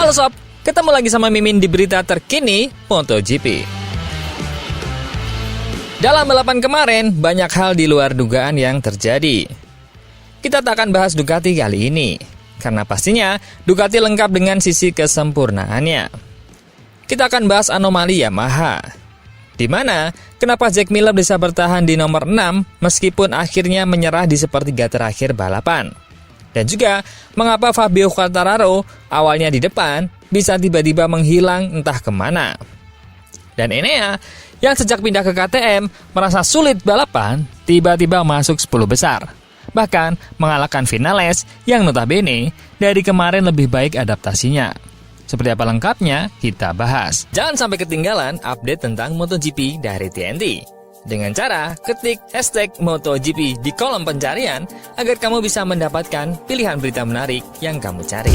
Halo Sob, ketemu lagi sama Mimin di berita terkini MotoGP. Dalam balapan kemarin, banyak hal di luar dugaan yang terjadi. Kita tak akan bahas Ducati kali ini, karena pastinya Ducati lengkap dengan sisi kesempurnaannya. Kita akan bahas anomali Yamaha, di mana kenapa Jack Miller bisa bertahan di nomor 6 meskipun akhirnya menyerah di sepertiga terakhir balapan. Dan juga mengapa Fabio Quartararo awalnya di depan bisa tiba-tiba menghilang entah kemana. Dan Enea yang sejak pindah ke KTM merasa sulit balapan tiba-tiba masuk 10 besar. Bahkan mengalahkan Vinales yang notabene dari kemarin lebih baik adaptasinya. Seperti apa lengkapnya kita bahas. Jangan sampai ketinggalan update tentang MotoGP dari TNT. Dengan cara ketik hashtag MotoGP di kolom pencarian agar kamu bisa mendapatkan pilihan berita menarik yang kamu cari.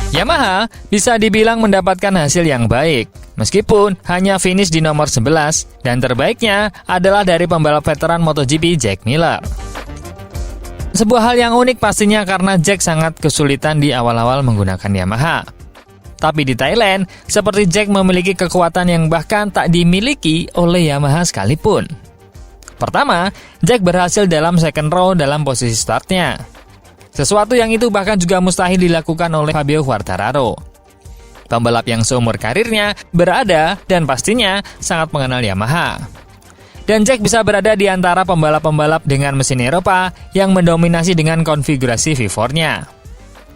Yamaha bisa dibilang mendapatkan hasil yang baik, meskipun hanya finish di nomor 11 dan terbaiknya adalah dari pembalap veteran MotoGP Jack Miller. Sebuah hal yang unik pastinya karena Jack sangat kesulitan di awal-awal menggunakan Yamaha. Tapi di Thailand, seperti Jack memiliki kekuatan yang bahkan tak dimiliki oleh Yamaha sekalipun. Pertama, Jack berhasil dalam second row dalam posisi startnya. Sesuatu yang itu bahkan juga mustahil dilakukan oleh Fabio Quartararo. Pembalap yang seumur karirnya berada dan pastinya sangat mengenal Yamaha. Dan Jack bisa berada di antara pembalap-pembalap dengan mesin Eropa yang mendominasi dengan konfigurasi V4-nya.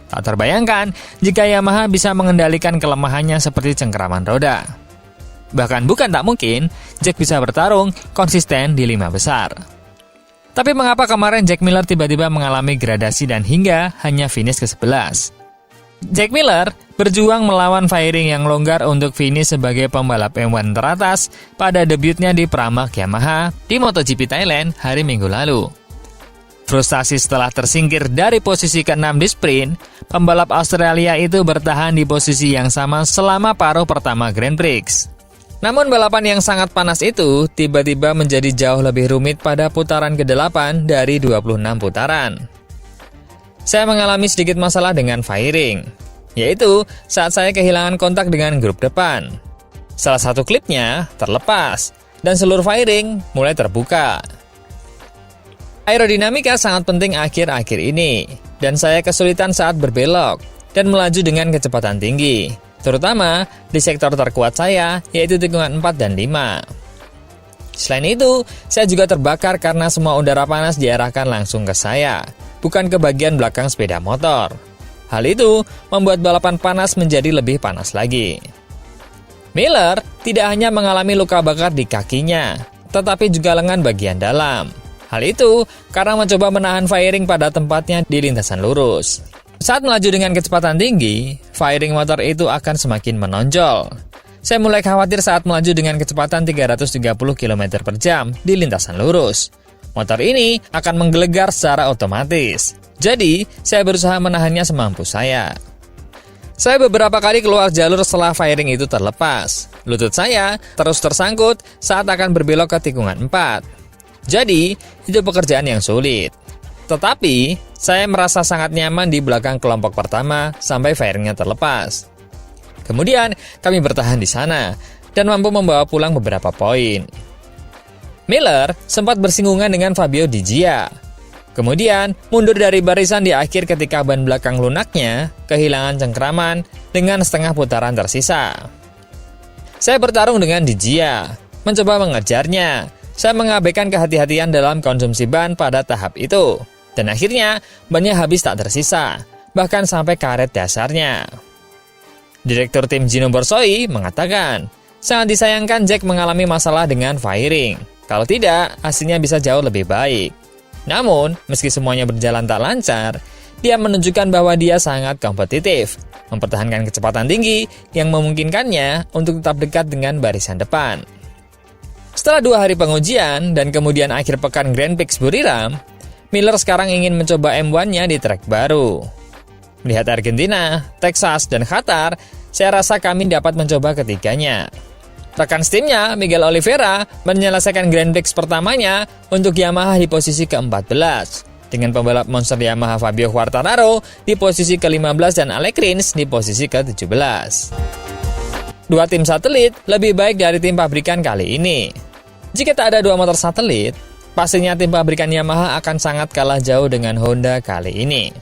Tak terbayangkan jika Yamaha bisa mengendalikan kelemahannya seperti cengkeraman roda. Bahkan bukan tak mungkin, Jack bisa bertarung konsisten di 5 besar. Tapi mengapa kemarin Jack Miller tiba-tiba mengalami gradasi dan hingga hanya finish ke-11? Jack Miller berjuang melawan firing yang longgar untuk finish sebagai pembalap M1 teratas pada debutnya di Pramac Yamaha di MotoGP Thailand hari Minggu lalu. Frustasi setelah tersingkir dari posisi ke-6 di sprint, pembalap Australia itu bertahan di posisi yang sama selama paruh pertama Grand Prix. Namun balapan yang sangat panas itu tiba-tiba menjadi jauh lebih rumit pada putaran ke-8 dari 26 putaran. Saya mengalami sedikit masalah dengan firing, yaitu saat saya kehilangan kontak dengan grup depan. Salah satu klipnya terlepas, dan seluruh firing mulai terbuka. Aerodinamika sangat penting akhir-akhir ini, dan saya kesulitan saat berbelok dan melaju dengan kecepatan tinggi, terutama di sektor terkuat saya, yaitu tikungan 4 dan 5. Selain itu, saya juga terbakar karena semua udara panas diarahkan langsung ke saya, bukan ke bagian belakang sepeda motor. Hal itu membuat balapan panas menjadi lebih panas lagi. Miller tidak hanya mengalami luka bakar di kakinya, tetapi juga lengan bagian dalam. Hal itu karena mencoba menahan firing pada tempatnya di lintasan lurus. Saat melaju dengan kecepatan tinggi, firing motor itu akan semakin menonjol. Saya mulai khawatir saat melaju dengan kecepatan 330 km per jam di lintasan lurus. Motor ini akan menggelegar secara otomatis. Jadi, saya berusaha menahannya semampu saya. Saya beberapa kali keluar jalur setelah firing itu terlepas. Lutut saya terus tersangkut saat akan berbelok ke tikungan 4. Jadi, itu pekerjaan yang sulit. Tetapi, saya merasa sangat nyaman di belakang kelompok pertama sampai firingnya terlepas. Kemudian, kami bertahan di sana dan mampu membawa pulang beberapa poin. Miller sempat bersinggungan dengan Fabio Di Gia. Kemudian, mundur dari barisan di akhir ketika ban belakang lunaknya kehilangan cengkeraman dengan setengah putaran tersisa. Saya bertarung dengan Di Gia, mencoba mengejarnya. Saya mengabaikan kehati-hatian dalam konsumsi ban pada tahap itu. Dan akhirnya, bannya habis tak tersisa, bahkan sampai karet dasarnya. Direktur tim Gino Borsoi mengatakan, sangat disayangkan Jack mengalami masalah dengan firing. Kalau tidak, hasilnya bisa jauh lebih baik. Namun, meski semuanya berjalan tak lancar, dia menunjukkan bahwa dia sangat kompetitif, mempertahankan kecepatan tinggi yang memungkinkannya untuk tetap dekat dengan barisan depan. Setelah 2 hari pengujian dan kemudian akhir pekan Grand Prix Buriram, Miller sekarang ingin mencoba M1-nya di trek baru. Melihat Argentina, Texas, dan Qatar, saya rasa kami dapat mencoba ketiganya. Rekan timnya, Miguel Oliveira, menyelesaikan Grand Prix pertamanya untuk Yamaha di posisi ke-14. dengan pembalap monster Yamaha Fabio Quartararo di posisi ke-15 dan Alex Rins di posisi ke-17. Dua tim satelit lebih baik dari tim pabrikan kali ini. Jika tak ada dua motor satelit, pastinya tim pabrikan Yamaha akan sangat kalah jauh dengan Honda kali ini.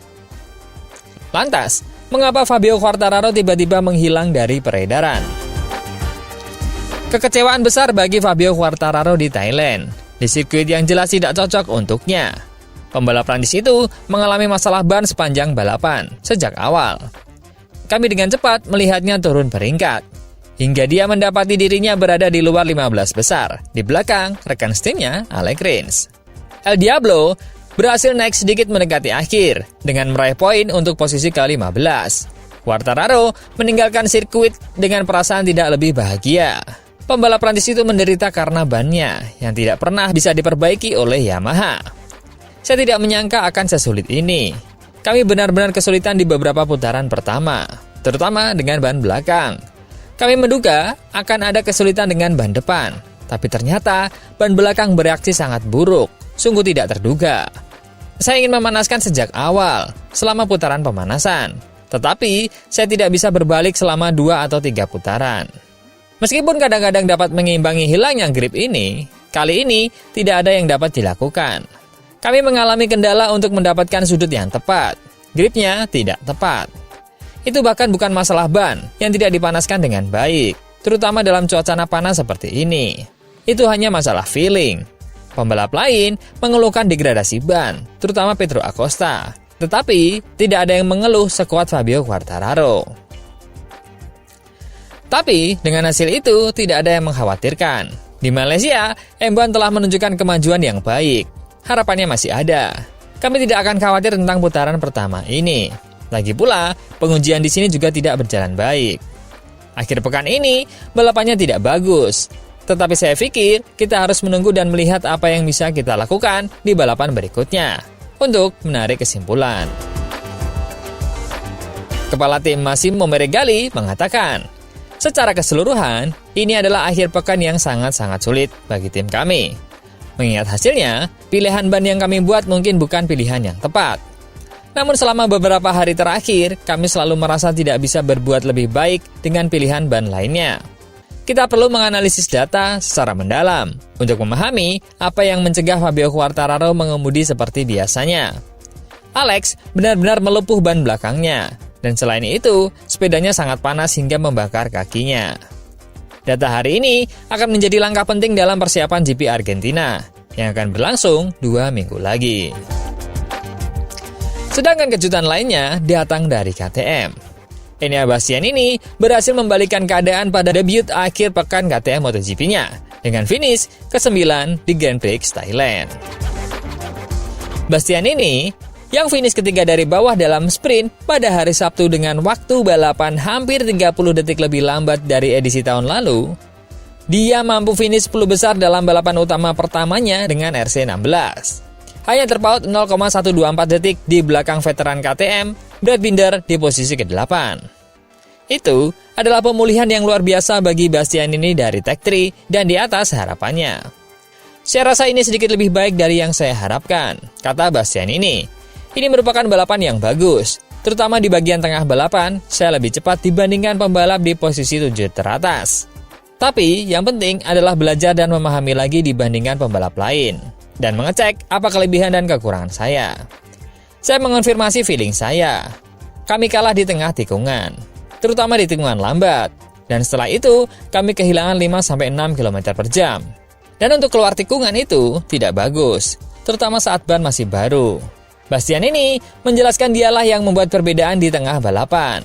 Lantas, mengapa Fabio Quartararo tiba-tiba menghilang dari peredaran? Kekecewaan besar bagi Fabio Quartararo di Thailand, di sirkuit yang jelas tidak cocok untuknya. Pembalap Prancis itu mengalami masalah ban sepanjang balapan sejak awal. Kami dengan cepat melihatnya turun peringkat, hingga dia mendapati dirinya berada di luar 15 besar, di belakang rekan setimnya Alex Rins. El Diablo berhasil naik sedikit mendekati akhir, dengan meraih poin untuk posisi ke-15. Quartararo meninggalkan sirkuit dengan perasaan tidak lebih bahagia. Pembalap Prancis itu menderita karena bannya yang tidak pernah bisa diperbaiki oleh Yamaha. Saya tidak menyangka akan sesulit ini. Kami benar-benar kesulitan di beberapa putaran pertama, terutama dengan ban belakang. Kami menduga akan ada kesulitan dengan ban depan, tapi ternyata ban belakang bereaksi sangat buruk, sungguh tidak terduga. Saya ingin memanaskan sejak awal, selama putaran pemanasan, tetapi saya tidak bisa berbalik selama 2 atau 3 putaran. Meskipun kadang-kadang dapat mengimbangi hilangnya grip ini, kali ini tidak ada yang dapat dilakukan. Kami mengalami kendala untuk mendapatkan sudut yang tepat. Gripnya tidak tepat. Itu bahkan bukan masalah ban yang tidak dipanaskan dengan baik, terutama dalam cuaca panas seperti ini. Itu hanya masalah feeling. Pembalap lain mengeluhkan degradasi ban, terutama Pedro Acosta. Tetapi tidak ada yang mengeluh sekuat Fabio Quartararo. Tapi dengan hasil itu tidak ada yang mengkhawatirkan. Di Malaysia, M1 telah menunjukkan kemajuan yang baik. Harapannya masih ada. Kami tidak akan khawatir tentang putaran pertama ini. Lagi pula, pengujian di sini juga tidak berjalan baik. Akhir pekan ini, balapannya tidak bagus. Tetapi saya pikir kita harus menunggu dan melihat apa yang bisa kita lakukan di balapan berikutnya untuk menarik kesimpulan. Kepala tim Massimo Meregali mengatakan, secara keseluruhan, ini adalah akhir pekan yang sangat-sangat sulit bagi tim kami. Mengingat hasilnya, pilihan ban yang kami buat mungkin bukan pilihan yang tepat. Namun selama beberapa hari terakhir, kami selalu merasa tidak bisa berbuat lebih baik dengan pilihan ban lainnya. Kita perlu menganalisis data secara mendalam untuk memahami apa yang mencegah Fabio Quartararo mengemudi seperti biasanya. Alex benar-benar melepuh ban belakangnya, dan selain itu, sepedanya sangat panas hingga membakar kakinya. Data hari ini akan menjadi langkah penting dalam persiapan GP Argentina yang akan berlangsung 2 minggu lagi. Sedangkan kejutan lainnya datang dari KTM. Enea Bastianini berhasil membalikan keadaan pada debut akhir pekan KTM MotoGP-nya dengan finish ke-9 di Grand Prix Thailand. Bastianini yang finish ketiga dari bawah dalam sprint pada hari Sabtu dengan waktu balapan hampir 30 detik lebih lambat dari edisi tahun lalu, dia mampu finish 10 besar dalam balapan utama pertamanya dengan RC16. Hanya terpaut 0,124 detik di belakang veteran KTM, Brad Binder di posisi ke-8. Itu adalah pemulihan yang luar biasa bagi Bastianini dari Tech 3 dan di atas harapannya. Saya rasa ini sedikit lebih baik dari yang saya harapkan, kata Bastianini. Ini merupakan balapan yang bagus, terutama di bagian tengah balapan, saya lebih cepat dibandingkan pembalap di posisi 7 teratas. Tapi yang penting adalah belajar dan memahami lagi dibandingkan pembalap lain, dan mengecek apa kelebihan dan kekurangan saya. Saya mengonfirmasi feeling saya. Kami kalah di tengah tikungan, terutama di tikungan lambat, dan setelah itu kami kehilangan 5-6 km per jam. Dan untuk keluar tikungan itu tidak bagus, terutama saat ban masih baru. Bastianini menjelaskan dialah yang membuat perbedaan di tengah balapan.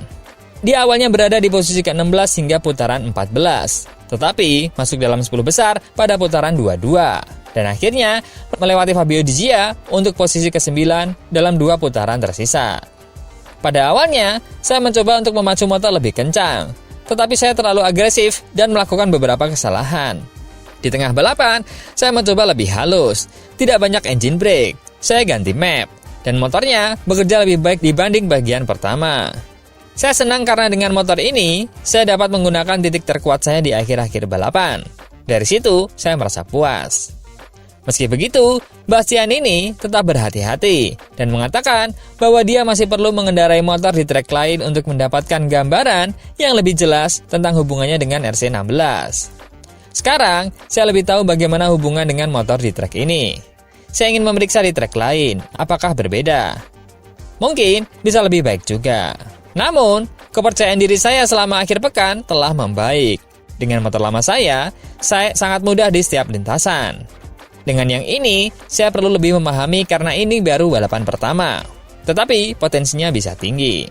Dia awalnya berada di posisi ke-16 hingga putaran 14, tetapi masuk dalam 10 besar pada putaran 22, dan akhirnya melewati Fabio Di Gia untuk posisi ke-9 dalam 2 putaran tersisa. Pada awalnya, saya mencoba untuk memacu motor lebih kencang, tetapi saya terlalu agresif dan melakukan beberapa kesalahan. Di tengah balapan, saya mencoba lebih halus, tidak banyak engine brake, saya ganti map, dan motornya bekerja lebih baik dibanding bagian pertama. Saya senang karena dengan motor ini, saya dapat menggunakan titik terkuat saya di akhir-akhir balapan. Dari situ, saya merasa puas. Meski begitu, Bastian ini tetap berhati-hati dan mengatakan bahwa dia masih perlu mengendarai motor di trek lain untuk mendapatkan gambaran yang lebih jelas tentang hubungannya dengan RC16. Sekarang, saya lebih tahu bagaimana hubungan dengan motor di trek ini. Saya ingin memeriksa di trek lain, apakah berbeda? Mungkin bisa lebih baik juga. Namun, kepercayaan diri saya selama akhir pekan telah membaik. Dengan motor lama saya sangat mudah di setiap lintasan. Dengan yang ini, saya perlu lebih memahami karena ini baru balapan pertama. Tetapi, potensinya bisa tinggi.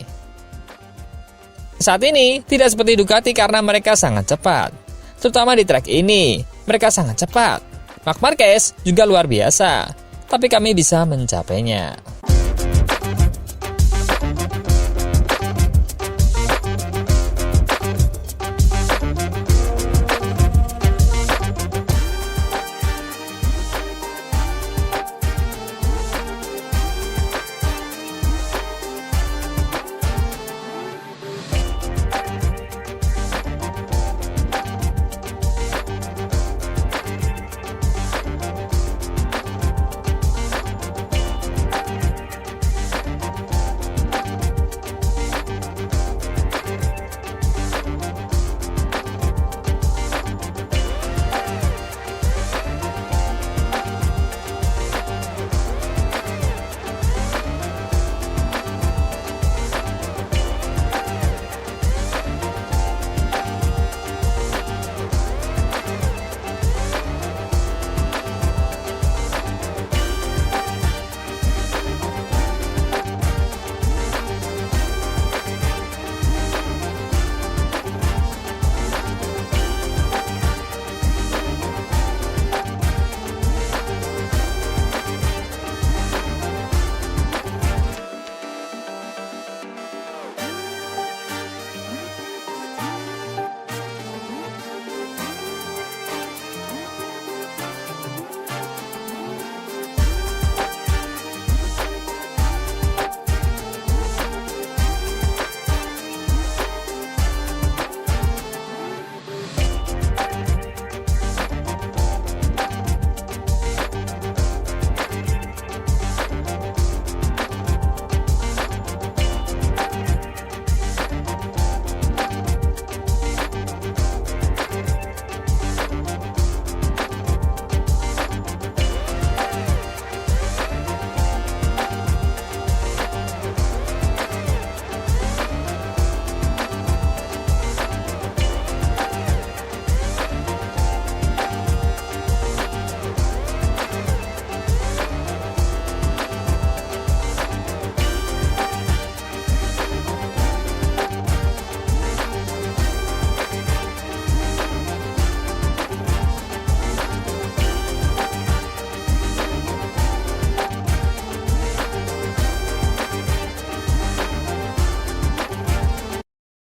Saat ini, tidak seperti Ducati karena mereka sangat cepat. Terutama di trek ini, mereka sangat cepat. Marc Marquez juga luar biasa, tapi kami bisa mencapainya.